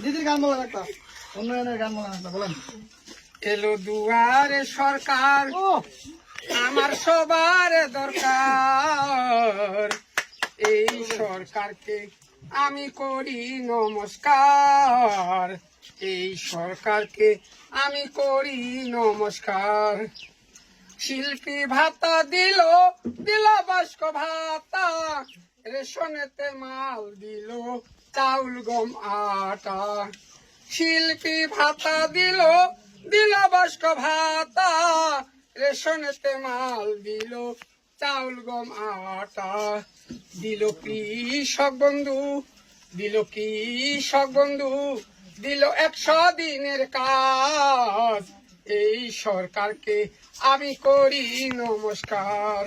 দিদির গান বলেন একটা, উন্নয়নের গান বলেন একটা, বলেন। এলো দুয়ারে সরকার, আমার সবার দরকার, এই সরকারকে আমি করি নমস্কার, এই সরকারকে আমি করি নমস্কার। শিল্পী ভাতা দিল, দিল বাস্ক ভাতা, রেশনেতে মাল দিল চাউল গম আটা। শিল্পী ভাতা দিল, দিল বাস্ক ভাতা, রেশনেতে মাল দিল চাউল গম আটা। দিল কৃষক বন্ধু, দিল কৃষক বন্ধু, দিল 100 দিনের কাজ, এই সরকারকে আমি করি নমস্কার।